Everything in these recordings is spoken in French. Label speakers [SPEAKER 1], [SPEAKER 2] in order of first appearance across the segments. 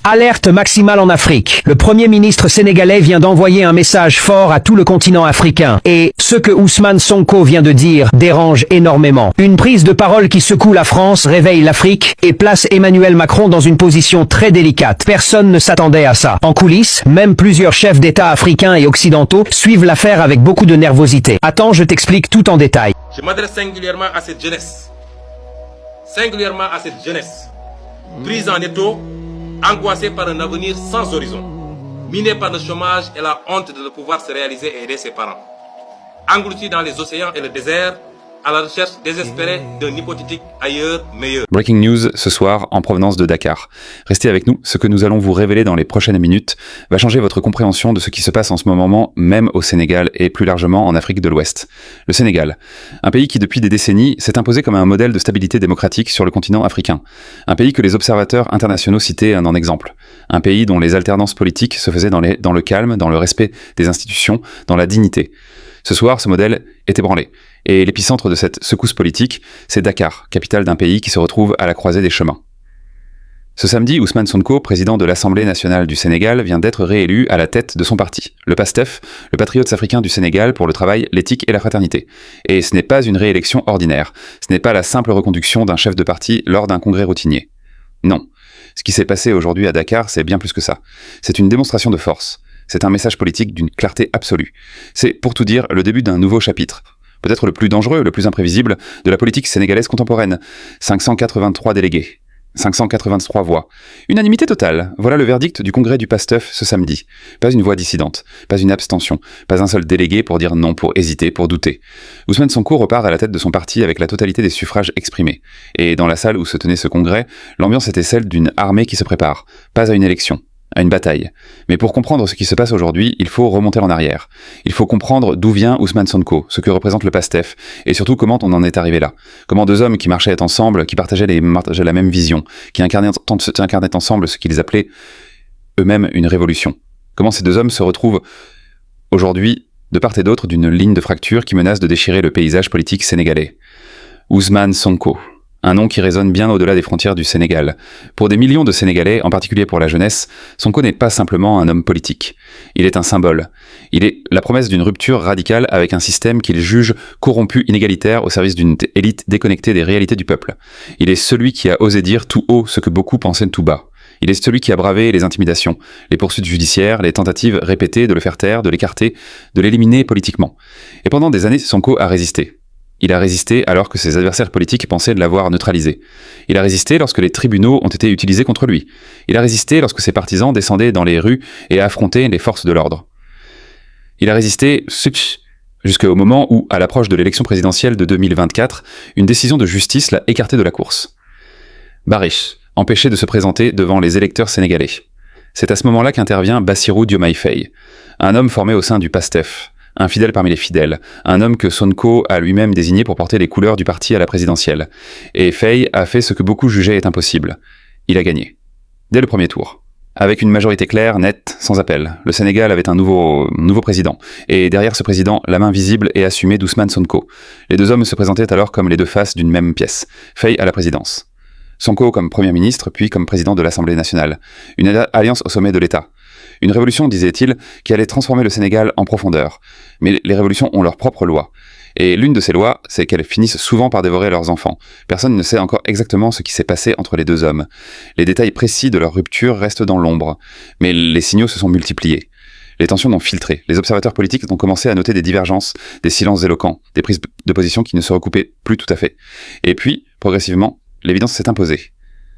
[SPEAKER 1] Alerte maximale en Afrique. Le Premier ministre sénégalais vient d'envoyer un message fort à tout le continent africain. Et ce que Ousmane Sonko vient de dire dérange énormément. Une prise de parole qui secoue la France, réveille l'Afrique et place Emmanuel Macron dans une position très délicate. Personne ne s'attendait à ça. En coulisses, même plusieurs chefs d'État africains et occidentaux suivent l'affaire avec beaucoup de nervosité. Attends, je t'explique tout en détail.
[SPEAKER 2] Je m'adresse singulièrement à cette jeunesse. Prise en étau, angoissée par un avenir sans horizon, minée par le chômage et la honte de ne pouvoir se réaliser et aider ses parents, engloutie dans les océans et le désert, à la recherche désespérée d'un hypothétique ailleurs meilleur.
[SPEAKER 3] Breaking news ce soir en provenance de Dakar. Restez avec nous, ce que nous allons vous révéler dans les prochaines minutes va changer votre compréhension de ce qui se passe en ce moment même au Sénégal et plus largement en Afrique de l'Ouest. Le Sénégal, un pays qui depuis des décennies s'est imposé comme un modèle de stabilité démocratique sur le continent africain. Un pays que les observateurs internationaux citaient en exemple. Un pays dont les alternances politiques se faisaient dans le calme, dans le respect des institutions, dans la dignité. Ce soir, ce modèle est ébranlé. Et l'épicentre de cette secousse politique, c'est Dakar, capitale d'un pays qui se retrouve à la croisée des chemins. Ce samedi, Ousmane Sonko, président de l'Assemblée nationale du Sénégal, vient d'être réélu à la tête de son parti, le PASTEF, le Patriotes africains du Sénégal pour le travail, l'éthique et la fraternité. Et ce n'est pas une réélection ordinaire, ce n'est pas la simple reconduction d'un chef de parti lors d'un congrès routinier. Non. Ce qui s'est passé aujourd'hui à Dakar, c'est bien plus que ça. C'est une démonstration de force. C'est un message politique d'une clarté absolue. C'est, pour tout dire, le début d'un nouveau chapitre. Peut-être le plus dangereux, le plus imprévisible, de la politique sénégalaise contemporaine. 583 délégués. 583 voix. Unanimité totale. Voilà le verdict du congrès du PASTEF ce samedi. Pas une voix dissidente. Pas une abstention. Pas un seul délégué pour dire non, pour hésiter, pour douter. Ousmane Sonko repart à la tête de son parti avec la totalité des suffrages exprimés. Et dans la salle où se tenait ce congrès, l'ambiance était celle d'une armée qui se prépare. Pas à une élection. À une bataille. Mais pour comprendre ce qui se passe aujourd'hui, il faut remonter en arrière. Il faut comprendre d'où vient Ousmane Sonko, ce que représente le PASTEF, et surtout comment on en est arrivé là. Comment deux hommes qui marchaient ensemble, qui partageaient la même vision, qui incarnaient ensemble ce qu'ils appelaient eux-mêmes une révolution. Comment ces deux hommes se retrouvent aujourd'hui de part et d'autre d'une ligne de fracture qui menace de déchirer le paysage politique sénégalais. Ousmane Sonko. Un nom qui résonne bien au-delà des frontières du Sénégal. Pour des millions de Sénégalais, en particulier pour la jeunesse, Sonko n'est pas simplement un homme politique. Il est un symbole. Il est la promesse d'une rupture radicale avec un système qu'il juge corrompu, inégalitaire, au service d'une élite déconnectée des réalités du peuple. Il est celui qui a osé dire tout haut ce que beaucoup pensaient tout bas. Il est celui qui a bravé les intimidations, les poursuites judiciaires, les tentatives répétées de le faire taire, de l'écarter, de l'éliminer politiquement. Et pendant des années, Sonko a résisté. Il a résisté alors que ses adversaires politiques pensaient l'avoir neutralisé. Il a résisté lorsque les tribunaux ont été utilisés contre lui. Il a résisté lorsque ses partisans descendaient dans les rues et affrontaient les forces de l'ordre. Il a résisté jusqu'au moment où, à l'approche de l'élection présidentielle de 2024, une décision de justice l'a écarté de la course. Barish, empêché de se présenter devant les électeurs sénégalais. C'est à ce moment-là qu'intervient Bassirou Diomaye Faye, un homme formé au sein du PASTEF. Un fidèle parmi les fidèles, un homme que Sonko a lui-même désigné pour porter les couleurs du parti à la présidentielle. Et Faye a fait ce que beaucoup jugeaient être impossible. Il a gagné. Dès le premier tour. Avec une majorité claire, nette, sans appel. Le Sénégal avait un nouveau président. Et derrière ce président, la main visible et assumée d'Ousmane Sonko. Les deux hommes se présentaient alors comme les deux faces d'une même pièce. Faye à la présidence. Sonko comme Premier ministre, puis comme président de l'Assemblée nationale. Une alliance au sommet de l'État. Une révolution, disait-il, qui allait transformer le Sénégal en profondeur. Mais les révolutions ont leurs propres lois. Et l'une de ces lois, c'est qu'elles finissent souvent par dévorer leurs enfants. Personne ne sait encore exactement ce qui s'est passé entre les deux hommes. Les détails précis de leur rupture restent dans l'ombre. Mais les signaux se sont multipliés. Les tensions ont filtré. Les observateurs politiques ont commencé à noter des divergences, des silences éloquents, des prises de position qui ne se recoupaient plus tout à fait. Et puis, progressivement, l'évidence s'est imposée.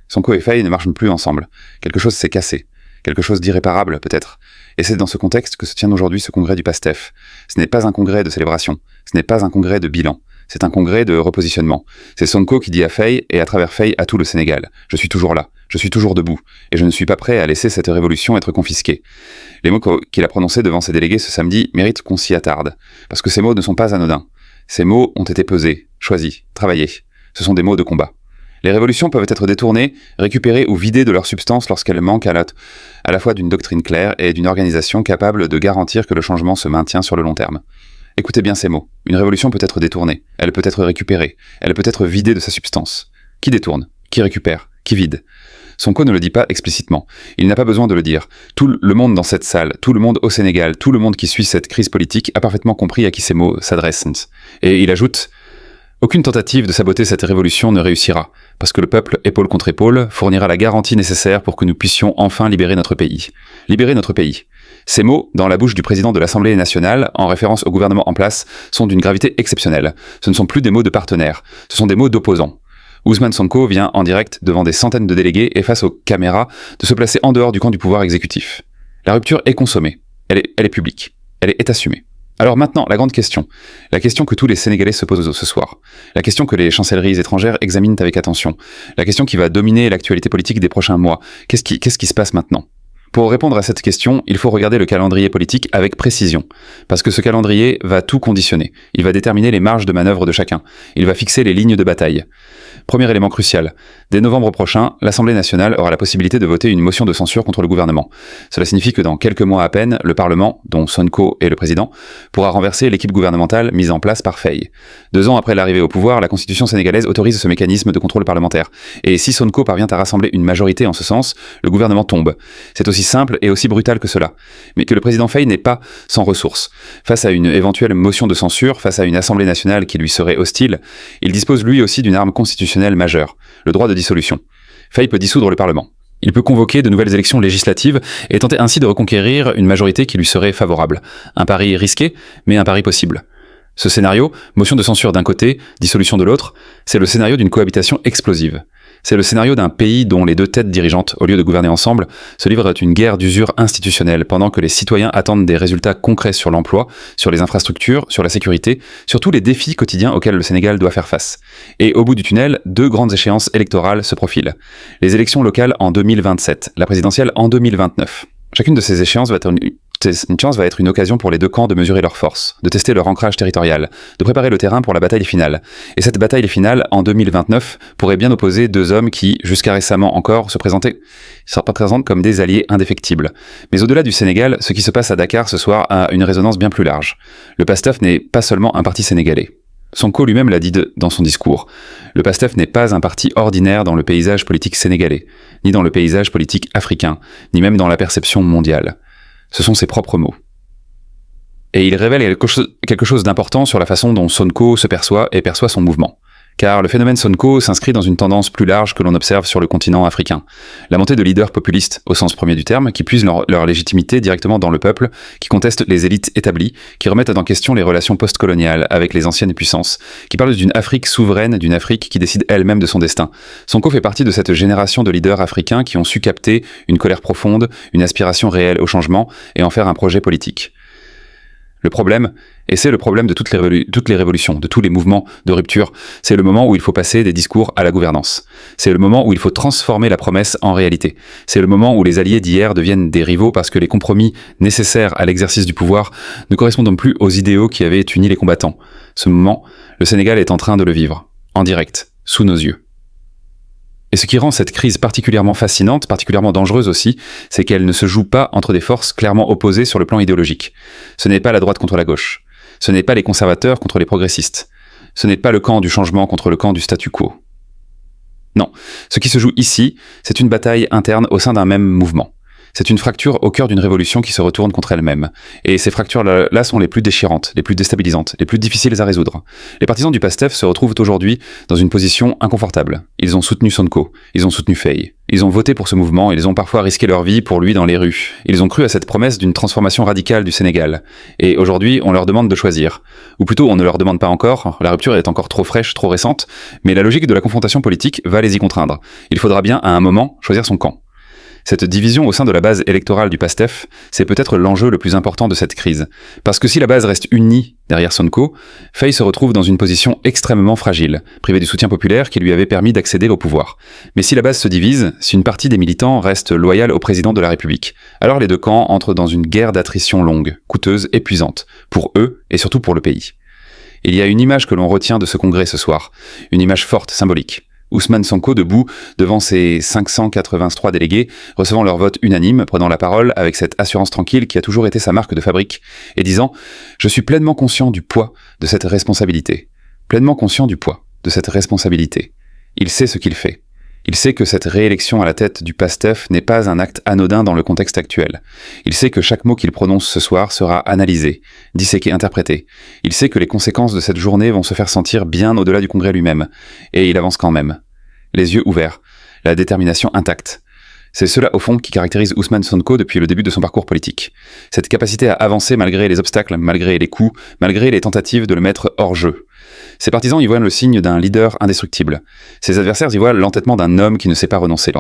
[SPEAKER 3] Sonko et Faye ne marchent plus ensemble. Quelque chose s'est cassé. Quelque chose d'irréparable, peut-être. Et c'est dans ce contexte que se tient aujourd'hui ce congrès du PASTEF. Ce n'est pas un congrès de célébration. Ce n'est pas un congrès de bilan. C'est un congrès de repositionnement. C'est Sonko qui dit à Faye, et à travers Faye à tout le Sénégal. Je suis toujours là. Je suis toujours debout. Et je ne suis pas prêt à laisser cette révolution être confisquée. Les mots qu'il a prononcés devant ses délégués ce samedi méritent qu'on s'y attarde. Parce que ces mots ne sont pas anodins. Ces mots ont été pesés, choisis, travaillés. Ce sont des mots de combat. Les révolutions peuvent être détournées, récupérées ou vidées de leur substance lorsqu'elles manquent à la fois d'une doctrine claire et d'une organisation capable de garantir que le changement se maintient sur le long terme. Écoutez bien ces mots. Une révolution peut être détournée, elle peut être récupérée, elle peut être vidée de sa substance. Qui détourne? Qui récupère? Qui vide? Sonko ne le dit pas explicitement. Il n'a pas besoin de le dire. Tout le monde dans cette salle, tout le monde au Sénégal, tout le monde qui suit cette crise politique a parfaitement compris à qui ces mots s'adressent. Et il ajoute « Aucune tentative de saboter cette révolution ne réussira, parce que le peuple, épaule contre épaule, fournira la garantie nécessaire pour que nous puissions enfin libérer notre pays. Libérer notre pays. » Ces mots, dans la bouche du président de l'Assemblée nationale, en référence au gouvernement en place, sont d'une gravité exceptionnelle. Ce ne sont plus des mots de partenaires, ce sont des mots d'opposants. Ousmane Sonko vient en direct devant des centaines de délégués et face aux caméras de se placer en dehors du camp du pouvoir exécutif. La rupture est consommée, elle est publique, elle est assumée. Alors maintenant, la grande question, la question que tous les Sénégalais se posent ce soir, la question que les chancelleries étrangères examinent avec attention, la question qui va dominer l'actualité politique des prochains mois, qu'est-ce qui se passe maintenant ? Pour répondre à cette question, il faut regarder le calendrier politique avec précision, parce que ce calendrier va tout conditionner, il va déterminer les marges de manœuvre de chacun, il va fixer les lignes de bataille. Premier élément crucial, dès novembre prochain, l'Assemblée nationale aura la possibilité de voter une motion de censure contre le gouvernement. Cela signifie que dans quelques mois à peine, le Parlement, dont Sonko est le président, pourra renverser l'équipe gouvernementale mise en place par Faye. 2 ans après l'arrivée au pouvoir, la Constitution sénégalaise autorise ce mécanisme de contrôle parlementaire. Et si Sonko parvient à rassembler une majorité en ce sens, le gouvernement tombe. C'est aussi simple et aussi brutal que cela. Mais que le président Faye n'est pas sans ressources. Face à une éventuelle motion de censure, face à une Assemblée nationale qui lui serait hostile, il dispose lui aussi d'une arme constitutionnelle majeure, le droit de dissolution. Faye peut dissoudre le Parlement. Il peut convoquer de nouvelles élections législatives et tenter ainsi de reconquérir une majorité qui lui serait favorable. Un pari risqué, mais un pari possible. Ce scénario, motion de censure d'un côté, dissolution de l'autre, c'est le scénario d'une cohabitation explosive. C'est le scénario d'un pays dont les 2 têtes dirigeantes, au lieu de gouverner ensemble, se livrent à une guerre d'usure institutionnelle pendant que les citoyens attendent des résultats concrets sur l'emploi, sur les infrastructures, sur la sécurité, sur tous les défis quotidiens auxquels le Sénégal doit faire face. Et au bout du tunnel, 2 grandes échéances électorales se profilent. Les élections locales en 2027, la présidentielle en 2029. Chacune de ces échéances va être une occasion pour les 2 camps de mesurer leurs forces, de tester leur ancrage territorial, de préparer le terrain pour la bataille finale. Et cette bataille finale, en 2029, pourrait bien opposer 2 hommes qui, jusqu'à récemment encore, se présentent comme des alliés indéfectibles. Mais au-delà du Sénégal, ce qui se passe à Dakar ce soir a une résonance bien plus large. Le PASTEF n'est pas seulement un parti sénégalais. Sonko lui-même l'a dit dans son discours. Le PASTEF n'est pas un parti ordinaire dans le paysage politique sénégalais, ni dans le paysage politique africain, ni même dans la perception mondiale. Ce sont ses propres mots. Et il révèle quelque chose d'important sur la façon dont Sonko se perçoit et perçoit son mouvement. Car le phénomène Sonko s'inscrit dans une tendance plus large que l'on observe sur le continent africain. La montée de leaders populistes, au sens premier du terme, qui puisent leur légitimité directement dans le peuple, qui contestent les élites établies, qui remettent en question les relations postcoloniales avec les anciennes puissances, qui parlent d'une Afrique souveraine, d'une Afrique qui décide elle-même de son destin. Sonko fait partie de cette génération de leaders africains qui ont su capter une colère profonde, une aspiration réelle au changement, et en faire un projet politique. Le problème, et c'est le problème de toutes les révolutions, de tous les mouvements de rupture, c'est le moment où il faut passer des discours à la gouvernance. C'est le moment où il faut transformer la promesse en réalité. C'est le moment où les alliés d'hier deviennent des rivaux parce que les compromis nécessaires à l'exercice du pouvoir ne correspondent plus aux idéaux qui avaient uni les combattants. Ce moment, le Sénégal est en train de le vivre, en direct, sous nos yeux. Et ce qui rend cette crise particulièrement fascinante, particulièrement dangereuse aussi, c'est qu'elle ne se joue pas entre des forces clairement opposées sur le plan idéologique. Ce n'est pas la droite contre la gauche. Ce n'est pas les conservateurs contre les progressistes. Ce n'est pas le camp du changement contre le camp du statu quo. Non, ce qui se joue ici, c'est une bataille interne au sein d'un même mouvement. C'est une fracture au cœur d'une révolution qui se retourne contre elle-même. Et ces fractures-là sont les plus déchirantes, les plus déstabilisantes, les plus difficiles à résoudre. Les partisans du PASTEF se retrouvent aujourd'hui dans une position inconfortable. Ils ont soutenu Sonko, ils ont soutenu Faye. Ils ont voté pour ce mouvement, ils ont parfois risqué leur vie pour lui dans les rues. Ils ont cru à cette promesse d'une transformation radicale du Sénégal. Et aujourd'hui, on leur demande de choisir. Ou plutôt, on ne leur demande pas encore, la rupture est encore trop fraîche, trop récente, mais la logique de la confrontation politique va les y contraindre. Il faudra bien, à un moment, choisir son camp. Cette division au sein de la base électorale du PASTEF, c'est peut-être l'enjeu le plus important de cette crise. Parce que si la base reste unie derrière Sonko, Faye se retrouve dans une position extrêmement fragile, privé du soutien populaire qui lui avait permis d'accéder au pouvoir. Mais si la base se divise, si une partie des militants reste loyale au président de la République, alors les 2 camps entrent dans une guerre d'attrition longue, coûteuse, épuisante, pour eux et surtout pour le pays. Il y a une image que l'on retient de ce congrès ce soir, une image forte, symbolique. Ousmane Sonko debout devant ses 583 délégués, recevant leur vote unanime, prenant la parole avec cette assurance tranquille qui a toujours été sa marque de fabrique, et disant « Je suis pleinement conscient du poids de cette responsabilité. Pleinement conscient du poids de cette responsabilité. Il sait ce qu'il fait. Il sait que cette réélection à la tête du PASTEF n'est pas un acte anodin dans le contexte actuel. Il sait que chaque mot qu'il prononce ce soir sera analysé, disséqué, interprété. Il sait que les conséquences de cette journée vont se faire sentir bien au-delà du Congrès lui-même. Et il avance quand même. Les yeux ouverts, la détermination intacte. C'est cela, au fond, qui caractérise Ousmane Sonko depuis le début de son parcours politique. Cette capacité à avancer malgré les obstacles, malgré les coups, malgré les tentatives de le mettre hors jeu. Ses partisans y voient le signe d'un leader indestructible. Ses adversaires y voient l'entêtement d'un homme qui ne sait pas renoncer.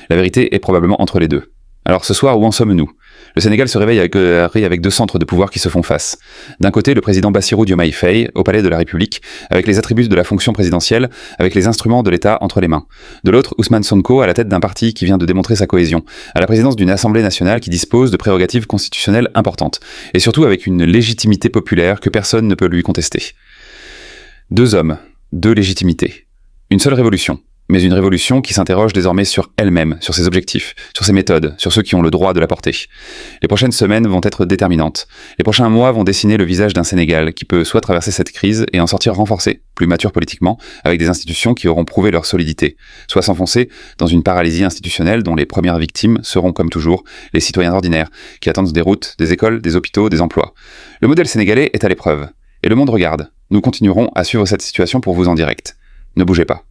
[SPEAKER 3] La vérité est probablement entre les deux. Alors ce soir, où en sommes-nous ? Le Sénégal se réveille avec deux centres de pouvoir qui se font face. D'un côté, le président Bassirou Diomaye Faye, au palais de la République, avec les attributs de la fonction présidentielle, avec les instruments de l'État entre les mains. De l'autre, Ousmane Sonko, à la tête d'un parti qui vient de démontrer sa cohésion, à la présidence d'une Assemblée nationale qui dispose de prérogatives constitutionnelles importantes, et surtout avec une légitimité populaire que personne ne peut lui contester. Deux hommes, deux légitimités. Une seule révolution. Mais une révolution qui s'interroge désormais sur elle-même, sur ses objectifs, sur ses méthodes, sur ceux qui ont le droit de la porter. Les prochaines semaines vont être déterminantes. Les prochains mois vont dessiner le visage d'un Sénégal qui peut soit traverser cette crise et en sortir renforcé, plus mature politiquement, avec des institutions qui auront prouvé leur solidité, soit s'enfoncer dans une paralysie institutionnelle dont les premières victimes seront, comme toujours, les citoyens ordinaires, qui attendent des routes, des écoles, des hôpitaux, des emplois. Le modèle sénégalais est à l'épreuve. Et le monde regarde. Nous continuerons à suivre cette situation pour vous en direct. Ne bougez pas.